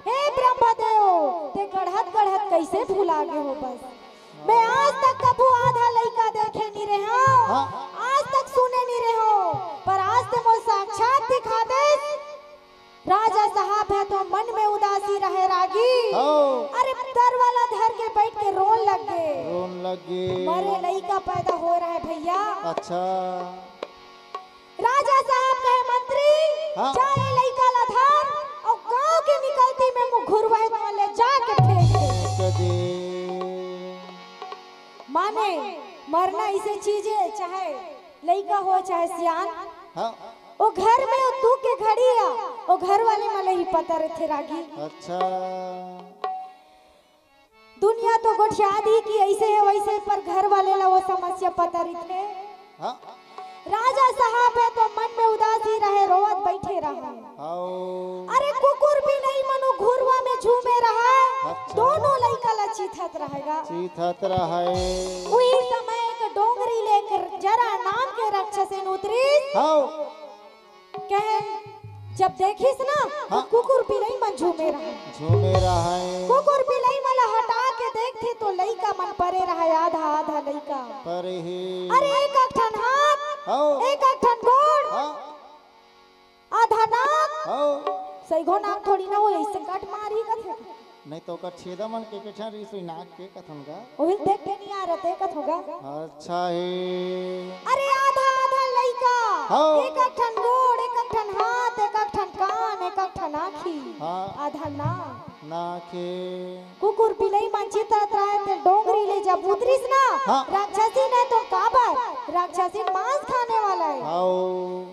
हे ब्रह्मदेव, ते गढ़त गढ़त कैसे भुला गए हो? बस मैं आज तक कबू आधा लड़का देखे नहीं रहे हो, हाँ। आज तक सुने नहीं रहे हो, पर आज ते मुझे साक्षात दिखा दे। राजा साहब है तो मन में उदासी रहे रागी। हो अरे दर वाला धर के बैठ के रोन लग गए। रोन लगे मरे लड़का पैदा हो रहा है भैया। अच्छा राजा साहब कहे मंत्री, हाँ। जाए लड़का ला धर और गांव के निकलती में मुंह घुरवाए तो ले जाके फेंक दे। कदे माने मरना ऐसी चीज है, चाहे लड़का हो चाहे सियान, हाँ वो घर में वो तू के घड़ी आ वो घर वाले मले ही पता रहते रागी। अच्छा दुनिया तो गोठियादी की ऐसे है वैसे, पर घर वाले ला वो समस्या पता रहते। हाँ राजा साहब है तो मन में उदासी रहे, रोवत बैठे रहा। आओ अरे कुकुर भी नहीं मनु घुरवा में झूमे रहा है। अच्छा। दोनों लड़का ला चीथत रहेगा। चीथत रहे वही समय एक डोंगरी लेकर जरा नाम के राक्षसन उतरी। आओ कहे जब देखिस ना तो हाँ। कुकुर बिलाई मन झूमे रहा। झूमे रहे कुकुर बिलाई मन हटा के देखती तो लड़का मन परे रहा, आधा आधा लड़का। पर ही अरे एक ठन हाथ, आओ एक ठन गोड़, हाँ आधा नाक। आओ सही घो नाक थोड़ी ना हो, ऐसे कट मारी कथे। नहीं तो का छेदा मन के केठा रीसु नाक के कथन का ओही देख के नहीं आ रहा थे कथ होगा। अच्छा है अरे आधा आधा लड़का, हाँ। एक ठन गोड़, एक ठन हाथ, एक ठन कान, एक ठन आँखी, हाँ। आधा नाक। नाके कुकुर बिलाई मंचिता त्राए ते डोंगरी ले जब उतरिस ना, हाँ। राक्षसी ने तो काबर, राक्षसी मांस खाने वाला है। आओ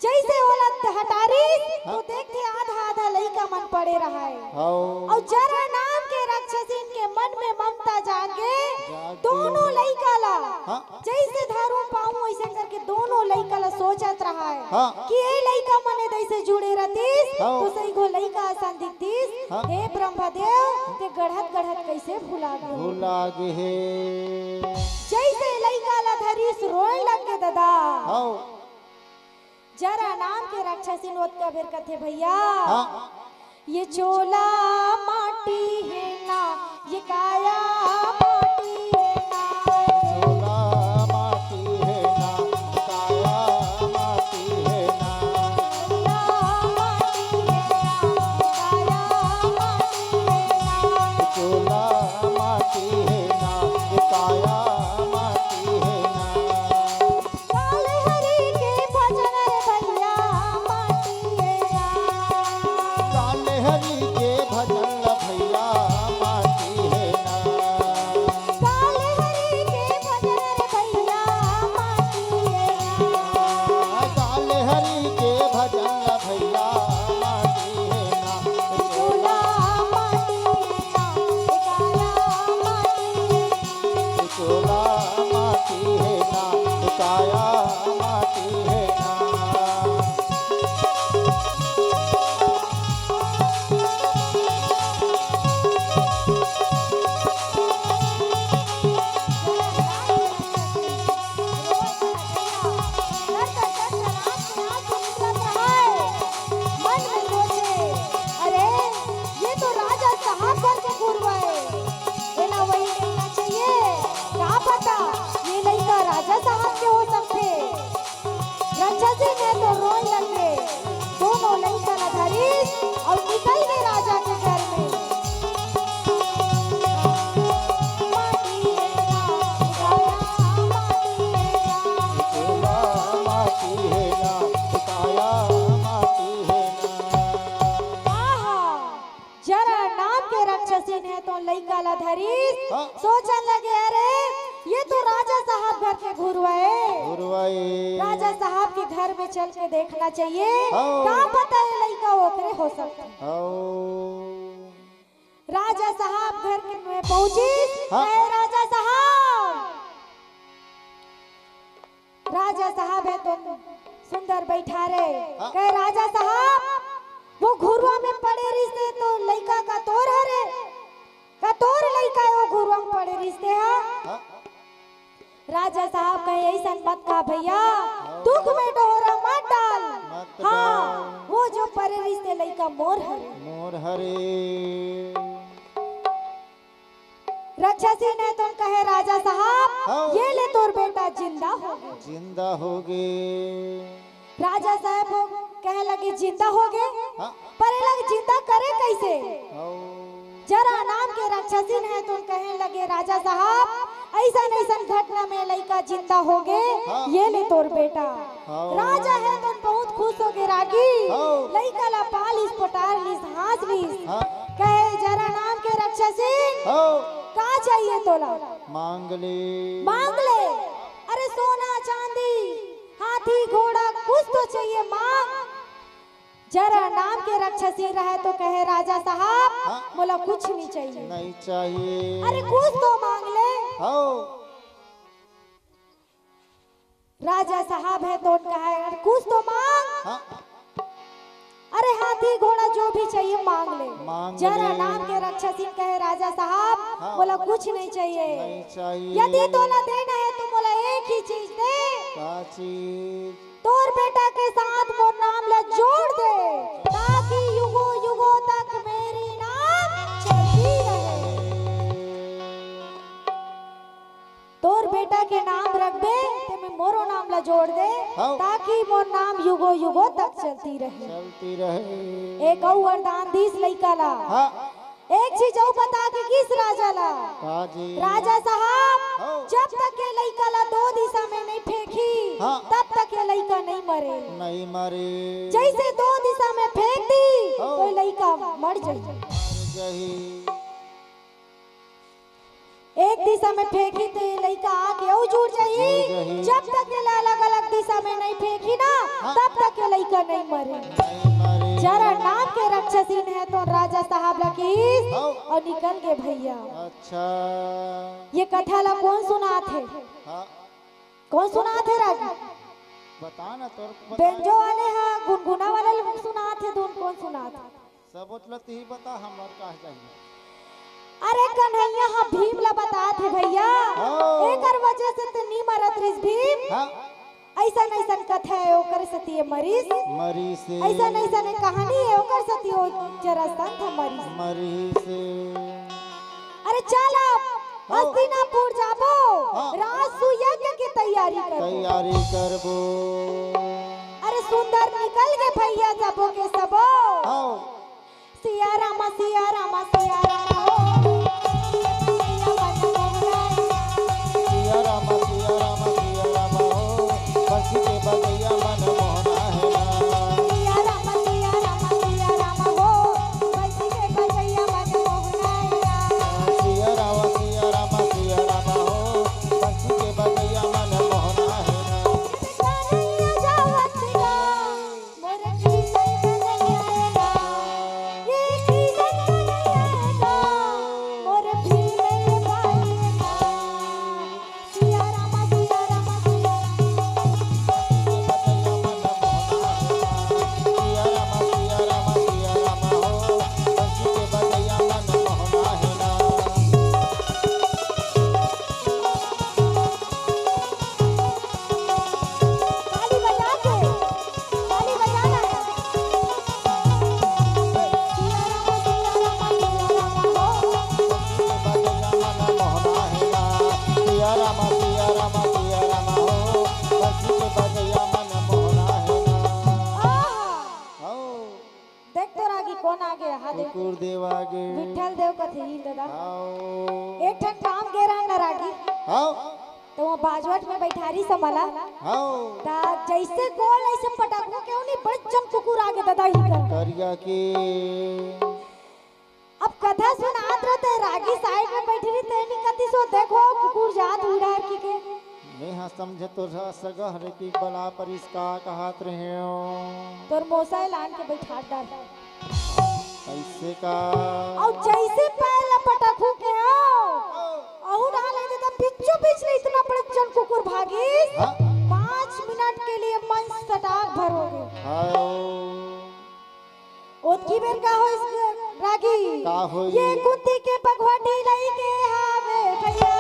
जैसे वाला हटारी तो देखते आधा आधा लड़का मन पड़े रहा है। आओ और जरा नाम के राक्षसीन के मन में ममता जागे, जागे। दोनों लड़का ला हाँ। जैसे धारू पाऊं ऐसे करके दोनों लड़का ला सोचत रहा है। हाँ। कि ये लड़का मने दैसे जुड़े रहतीस हाँ। तो सही गो लड़का आसान दिखतीस। हाँ। हे ब्रह्मदेव, ते गढ़त गढ़त कैसे भुला गए? भूला गे जैसे लड़का ला धरीस रोए लग गए दादा। आओ जरा नाम के राक्षसीन ओत का बेर कथे भैया। हाँ ये चोला माटी है ना, ये काया माटी है ना। चोला माटी है ना काया माटी है ना चोला माटी है ना, काया माटी है ना। चोला माटी है ना काया माटी है ना काल हरि के भजन रे भैया माटी है ना। काले हरि के भजन ल भैया माटी है ना काल हरि के भजन रे भैया माटी है ना। काले हरि के भजन ल भैया माटी है ना चोला माटी है ना, काया माटी है ना। चोला माटी है ना काया माटी है ना राजा साहब के हो सकते राक्षसी ने तो रोने लगे। दोनों लड़का न धरी और निकल गए राजा के घर में। माटी है ना, काया माटी है ना। चोला माटी है ना काया माटी है ना आहा, जरा नाम के राक्षसी ने तो लड़का ला धरी हाँ। सोचने लगे अरे ये तो राजा साहब घर के घुरवाए। गुरुवाई राजा साहब के घर में चल के देखना चाहिए, हाँ। क्या पता है लड़का ओकरे हो सकता है। आओ राजा साहब घर में पहुंची। हाँ। कहे, राजा साहब, राजा साहब है तो सुंदर बैठा रे। हाँ। कहे राजा साहब वो राजा साहब कहे ऐसा मत कहा भैया, दुख में डोरा मत डाल। मत हाँ डाल। वो जो परे रिश्ते लइका मोर हरे। मोर हरे। राक्षसी ने तो कहे राजा साहब हाँ। ये ले तोर बेटा जिंदा हो गए। जिंदा हो गए। राजा साहब कहे लगे जिंदा हो गए, हाँ। पर ये लगे जिंदा करे कैसे। आओ। जरा नाम के राक्षसी ने तो कहे लगे राजा साहब ऐसा ऐसा घटना में लइका जिंदा हो गए, हाँ। ये ले तोर बेटा। हाँ। राजा है तो बहुत खुश हो गए रागी। हाँ। लइका ला पालिस पटार लिस हंस लिस। हाँ। कहे जरा नाम के राक्षसी आओ। का चाहिए तोला। मांग ले। मांग ले। अरे सोना चांदी हाथी घोड़ा कुछ तो चाहिए मांग। जरा नाम के राक्षसी रहे तो कहे राजा साहब हाँ। बोला कुछ नहीं चाहिए। नहीं चाहिए। अरे कुछ तो मांग ले। आओ। राजा साहब है तो कहे अरे कुछ तो मांग। हाँ। अरे हाथी घोड़ा जो भी चाहिए मांग ले। मांग जरा ले। नाम के राक्षसी कहे राजा साहब हाँ। बोला कुछ नहीं चाहिए। नहीं चाहिए। यदि तोला देना है तो बोला एक ही चीज दे। का चीज। तोर बेटा के साथ वो नाम ला जोड़ दे ताकि युगों युगों तक मेरी नाम चलती रहे। तोर बेटा के नाम रख दे ते में मोरो नाम ला जोड़ दे हाँ। ताकि मोर नाम युगों युगों तक चलती रहे। चलती रहे। एक और वरदान दीस लइका ला। हाँ। एक चीज और बता के किस राजा ला। का जी। राजा साहब हाँ। जब तक ये लइका ला दो दिशा में नहीं फेंकी हाँ। तब तक ये लइका नहीं मरे। नहीं मरे। जैसे दो दिशा में फेंक दी हाँ। तो लइका मर जाए। जही। एक दिशा में फेंकी तो ये लइका आके और जुड़ जाई। जाई। जब तक ये अलग अलग दिशा में नहीं फेंकी ना हाँ। तब तक ये लइका नहीं मरे। नहीं मरे। जरा नाम के राक्षसी है तो राजा साहब लकीस हाँ। और निकल गए भैया। अच्छा। ये कथा ला कौन सुना थे। हाँ। कौन सुना थे राजा। बता ना तोर को बता। बेंजो वाले हैं गुनगुना वाले लोग सुना थे तो कौन सुना था। सब उतलत ही बता हमर का चाहिए। अरे कन्हैया हाँ भीम ला बता थे भैया। हाँ। एकर वजह से तो नी मरत रिस भीम। हाँ। ऐसा ऐसा कथा है ओकर सती है मरीज। मरी से। ऐसा ऐसा कहानी है ओकर सती हो जरा संत है मरीज। मरी से। अरे चल अब हस्तिनापुर जाबो। हाँ। राजसु यज्ञ की तैयारी करो। तैयारी करबो। अरे सुंदर निकल गए भैया सबो के सबो। आओ। सिया रामा सिया रामा सिया रामा हो। सिया रामा सिया रामा सिया रामा हो। बंसी के बजैया मन मोहना है ना। सिया रामा सिया रामा सिया रामा हो। बंसी के बजैया मन मोहना है ना। सिया रामा सिया रामा हो। बंसी के बजैया मन मोहना है ना। कन्हैया जावतिया मोर कृष्ण कन्हैया ये कृष्ण कन्हैया मोर भीम बाईना। सिया रामा सिया रामा सिया सिया रामा सिया रामा सिया रामा हो। बंसी के बजैया मन मोहना है ना। ताली बजा के ताली बजाना है। सिया रामा सिया रामा सिया रामा हो। सिया रामा सिया रामा सिया रामा हो। बंसी के बजैया मन मोहना है ना। आहा आओ। देख तो रागी कौन आ गया। हाँ देख कुकुर देव आगे। विठल देव कथे ही दादा। आओ। एक ठन काम के रहा न रागी आओ। तो वो बाजवट में बैठारी संभाला आओ। ता जैसे गोल ऐसे पटाखों के उन्हीं बड़े जन कुकुर आगे दादा ही कर। करिया के। अब कथा सुनात रहते रागी साइड में बैठी रही तेनी कति सो देखो कुकुर जात उड़ा की के। नेहा समझे तो सगह रे की बला परिस्का कहत रहे हो। तोर मोसाई लान के बैठा डाल। ऐसे का। और जैसे पहला पटाखों के हो अहू ना ले दे तब बिच्चो बीच में इतना बड़े जन कुकुर भागी। हाँ। 5 मिनट के लिए मंच सटाक भरोगे। आओ। ओतकी बेर का हो इस रागी। का होई? ये कुत्ती के पगवाटी लई के हावे भैया।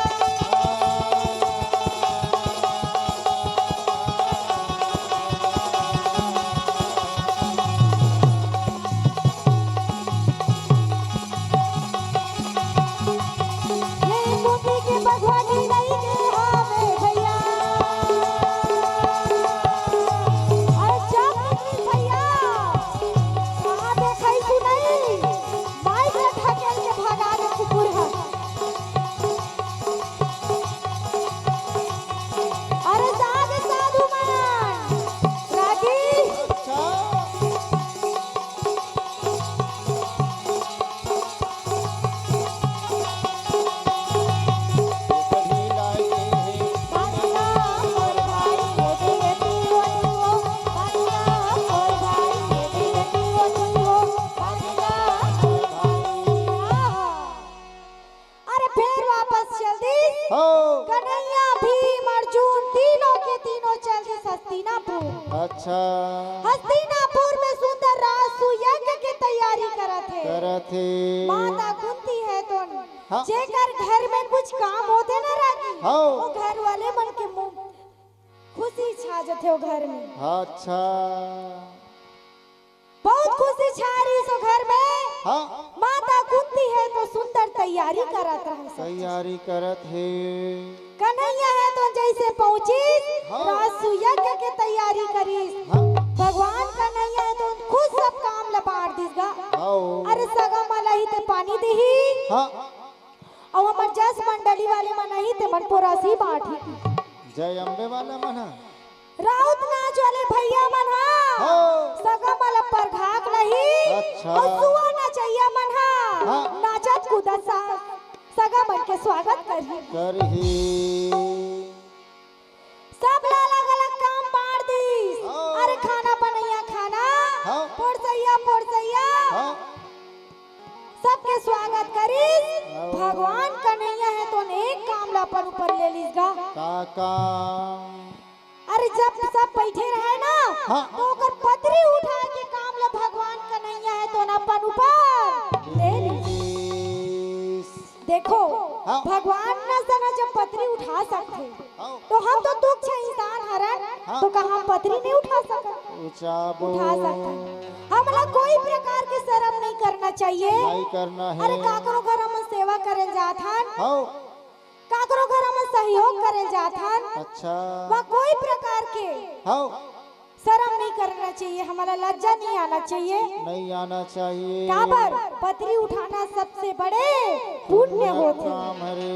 करत हे माता कुंती है तो हाँ। जेकर घर में कुछ काम होते ना रागी हाँ। वो घर वाले मन के मुंह खुशी छा जाते हो घर में। अच्छा बहुत खुशी छा रही सो घर में। हाँ माता कुंती है तो सुंदर तैयारी करत रहे सब। तैयारी करत हे कन्हैया है तो जैसे पहुंची हाँ। रासु यज्ञ के तैयारी करी। हाँ भगवान कन्हैया है तो खुद सब काम लबाड़ दिसगा। आओ अरे सगा मला ही ते पानी देही हाँ और हमर जस मंडली वाले मन ही ते मन पोरासी बाठी। जय अम्बे वाला मना राउत नाच वाले भैया मन हा हाँ। सगा मला पर घाक नहीं अच्छा। और सुआ नचैया मन हा हाँ। नाचत कूदत सा सगा मन के स्वागत करही। करही सब अलग अलग काम बांट दी। हाँ। अरे खाना बनैया खाना हाँ। पोरसैया हाँ सबके स्वागत करी। हाँ। भगवान कन्हैया है तो एक काम लापन ऊपर ले लीसगा। काका अरे जब सब बैठे रहे ना हाँ। तो ओकर पतरी उठा के काम ला भगवान कन्हैया है तो अपन ऊपर ले ली। देखो हाँ। भगवान न सना जब पतरी उठा सकते हाँ। तो हम तो तुच्छ इंसान हरन हाँ। तो कहाँ हम पतरी नहीं उठा सकते। उचाबो उठा सकते हमला कोई प्रकार के शर्म नहीं करना चाहिए। नहीं करना है अरे काकरो घर हम सेवा करे जात हन हाँ काकरो घर हम सहयोग करे जात हन अच्छा वहाँ कोई प्रकार के हाँ शर्म नहीं करना चाहिए। हमारा लज्जा नहीं आना चाहिए। नहीं आना चाहिए काबर पतरी उठाना सबसे बड़े पुण्य होते हैं। काम हरे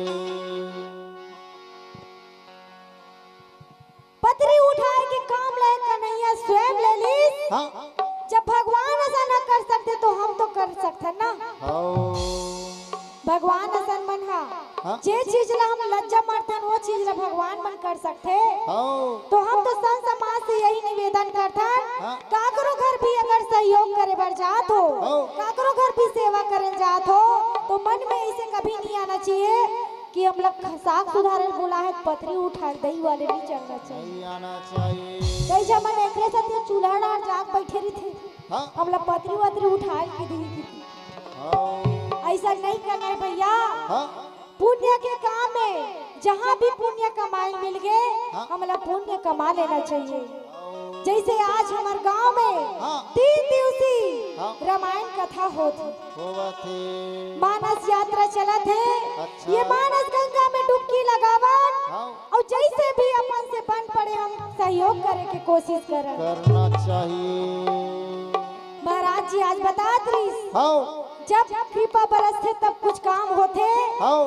पतरी उठाए के काम ले कन्हैया स्वयं ले ली। हाँ जब भगवान ऐसा न कर सकते तो हम तो कर सकते ना। हाँ भगवान ऐसा मन हा हाँ। जे चीज ला हम लज्जा मारतन वो चीज ला भगवान मन कर सकते हाँ तो हम तो संत समाज से यही निवेदन करथन हाँ। काकरो घर भी अगर सहयोग करे बर जात हो हाँ। काकरो घर भी सेवा करे जात हो तो मन में ऐसे कभी नहीं आना चाहिए कि हम लोग साग सुधारन बोला है पतरी उठा दही वाले नहीं चलना चाहिए। नहीं आना चाहिए कई जमाने एकरे साथ चूल्हा डाल जाग बैठे रही थे हाँ हम लोग पतरी वतरी उठा के दी थी। हाँ ऐसा नहीं करना है भैया। हाँ पुण्य के काम में जहाँ भी पुण्य कमाई मिल गए हाँ। हम लोग पुण्य कमा लेना चाहिए। जैसे आज हमारे गांव में हाँ। 3 दिवसीय हाँ। रामायण कथा होती होवा थे मानस यात्रा चला थे। अच्छा। ये मानस गंगा में डुबकी लगावन हाँ और जैसे भी अपन से बन पड़े हम सहयोग करे के कोशिश करें। करना चाहिए महाराज जी आज बता रही हाँ जब कृपा बरसते तब कुछ काम होते हाँ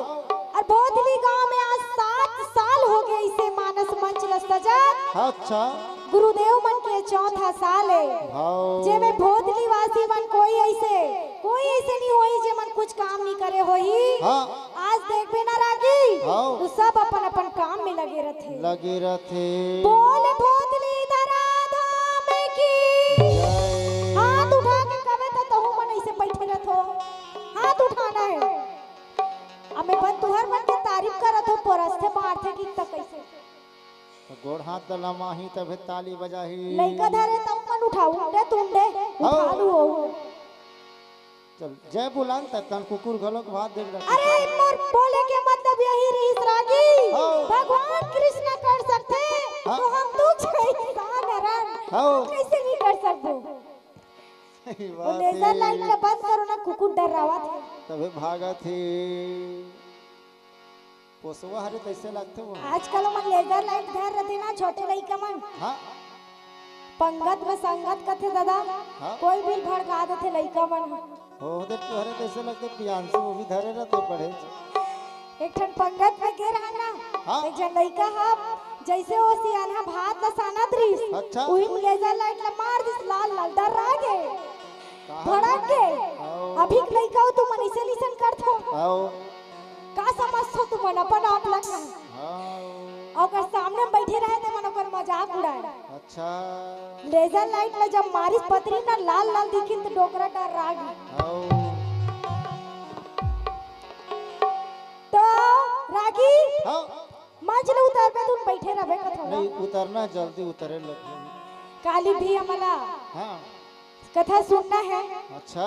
और बोधली गांव में आज 7 साल हो गए इसे मानस मंच ल सजा। अच्छा गुरुदेव मन के 4था साल है हाँ जे में बोधली वासी मन कोई ऐसे नहीं होई जे मन कुछ काम नहीं करे होई। हाँ आज देखबे ना रागी हाँ। तो सब अपन अपन काम में लगे रहते। लगे रहते बोल बोधली धराधाम की जय हाथ उठा के कबे तो मन ऐसे बैठे रहतो हाथ उठाना है। अब मैं बन तुहर मन के तारीफ करत हो परस्ते मारथे की तक कैसे गोड़ हाथ दला माही तब ताली बजाही लइका धरे तब मन उठाऊ दे तुम दे उठा लू हो। चल जय बुलान तन कुकुर घलोक भात दे रहा अरे मोर बोले के मतलब यही रही रागी हाँ। भगवान कृष्ण कर सकते हाँ। तो हम दुख इंसान हरन हाँ। कैसे नहीं कर सकते। सही वो बात लेजर है लाइट का बंद करो ना कुकुर डर रहा था। तबे भागा थे पोसवा हरे कैसे लगते वो आजकल मन लेजर लाइट धर रहते ना छोटे लइका मन हाँ पंगत में संगत कथे दादा हाँ। कोई भी भड़का देते लइका मन। हो दे तुहरे कैसे लगते पियांशु वो भी धरे रहते पढ़े एक ठन पंगत में गे रहा ना हाँ। एक जन लइका हा जैसे वो सियाना भात ला साना द्रिस अच्छा। वही में लेजर लाइट ला मार दिस लाल लाल डर रह गए भड़क के आओ। अभी लइका हो तुम ऐसे लिसन करथो आओ का समझथो तुम अपन आप लगा आओ और सामने बैठे रहे थे मन ओकर मजाक उड़ाए। अच्छा लेजर लाइट ला जब मारिस पतरी ना लाल लाल दिखी तो डोकरा डर रह गई। आओ तो रागी हाँ मंच ले उतर पे तुम बैठे रहे कथो नहीं उतरना जल्दी उतरे लगे काली भी हमारा हाँ कथा सुनना है अच्छा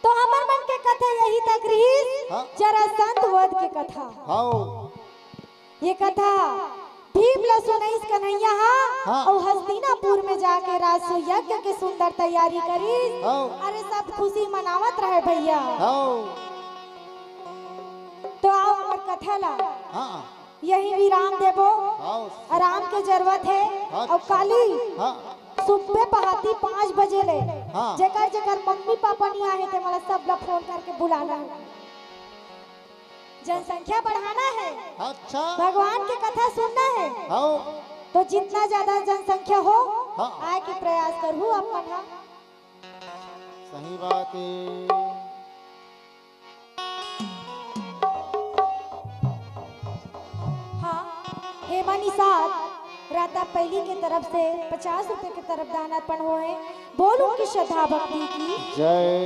तो हमर मन के कथा यही तक रही। हाँ। जरा संत वध के कथा, हाँ ये कथा भीम लसुनैस कन्हैया हाँ। और हस्तिनापुर में जाके राजसु यज्ञ के सुंदर तैयारी करी। हाँ। अरे सब खुशी मनावत रहे भैया। हाँ तो आओ हमर कथा ला। हाँ यही भी राम देवो हाँ आराम के जरूरत है। और काली हाँ सुबह पहाती 5 बजे ले हाँ। जेकर जेकर मम्मी पापा नहीं आए थे मला सब ला फोन करके बुलाना है, जनसंख्या बढ़ाना है, अच्छा भगवान की कथा सुनना है। हाँ तो जितना ज्यादा जनसंख्या हो हाँ। आए के प्रयास करूँ अपन। हाँ सही बात है। हाँ हेमा निषाद राता पहली के तरफ से 50 रुपए के तरफ दान अर्पण हुए। बोलूं की श्रद्धा भक्ति की जय